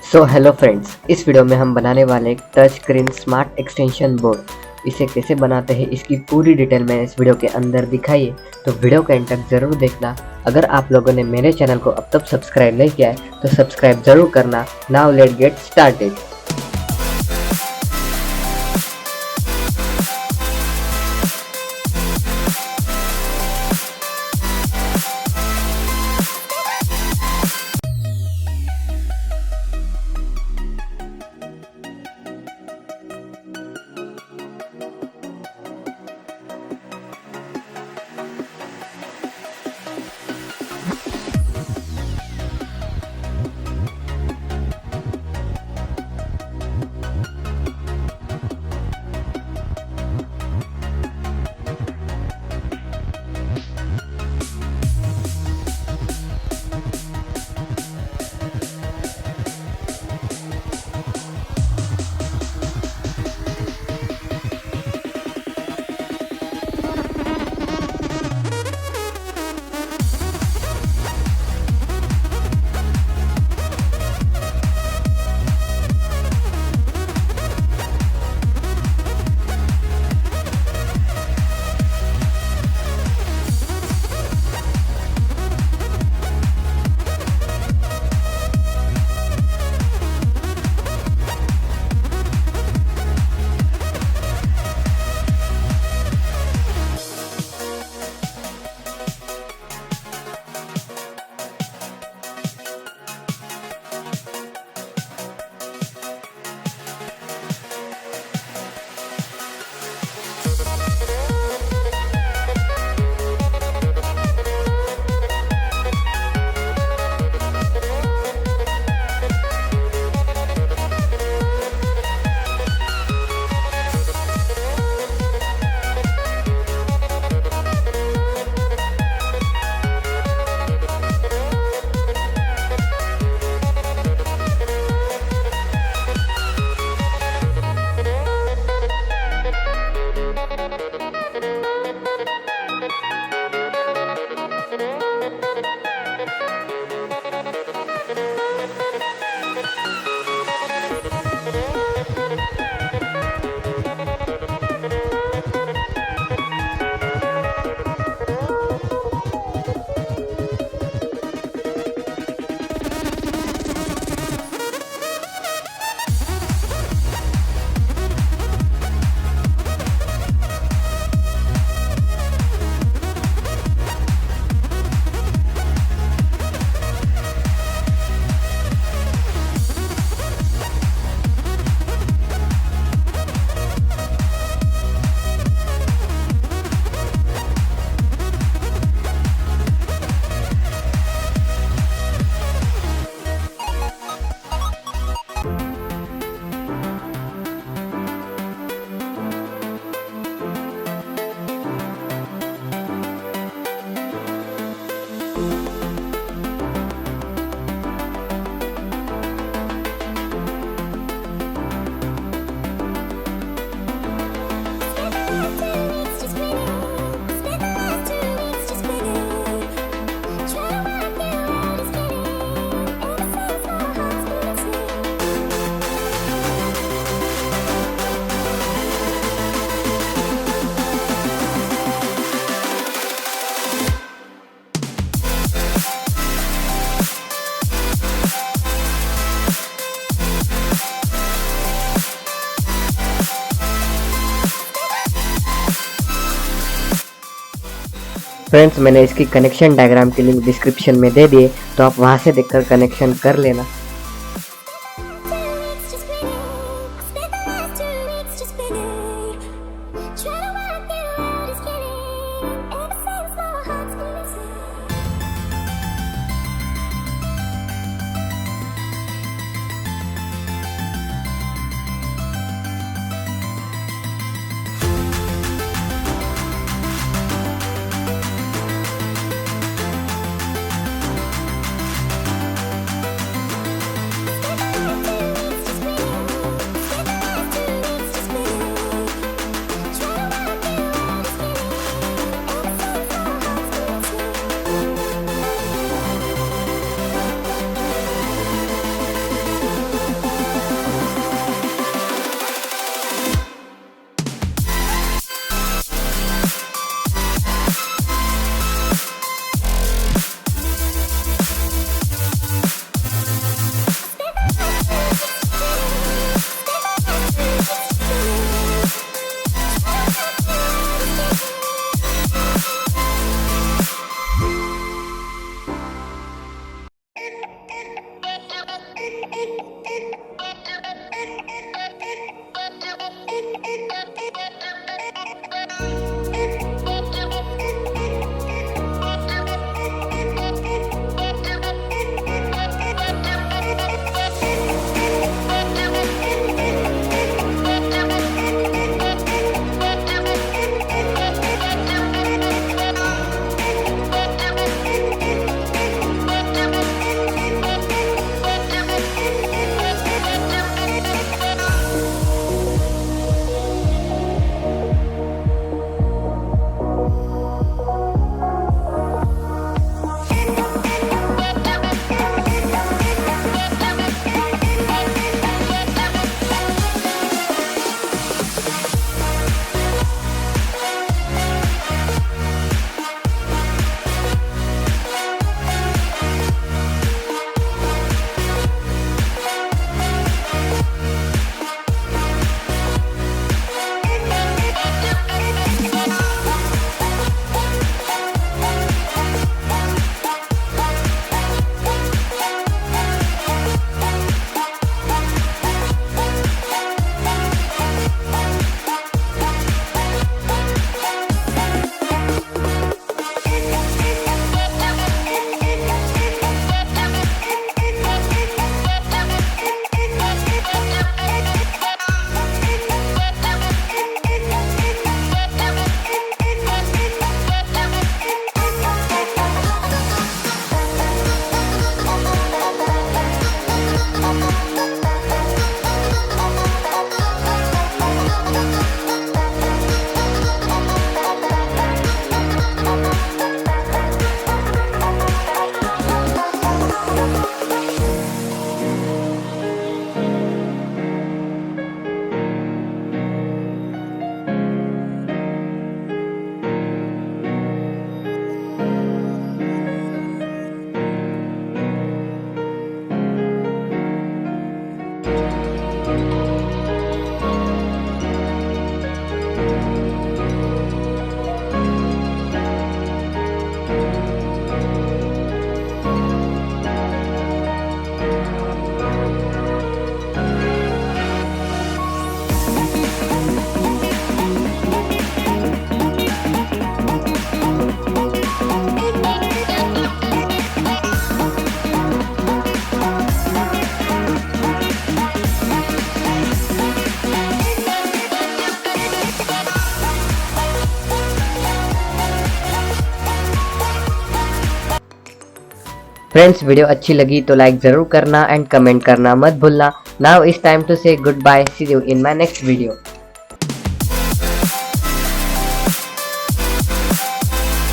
So hello friends, इस video में हम बनाने वाले एक touch screen smart extension board. इसे कैसे बनाते हैं इसकी पूरी डिटेल में इस वीडियो के अंदर दिखाई है, तो वीडियो का एंड तक जरूर देखना। अगर आप लोगों ने मेरे चैनल को अब तक सब्सक्राइब नहीं किया है तो सब्सक्राइब जरूर करना। Now let get started. Friends, मैंने इसकी कनेक्शन डायग्राम की लिंक डिस्क्रिप्शन में दे दिए, तो आप वहां से देखकर कनेक्शन कर लेना। फ्रेंड्स, वीडियो अच्छी लगी तो लाइक जरूर करना एंड कमेंट करना मत भूलना। Now it's time to say goodbye, see you in my next video.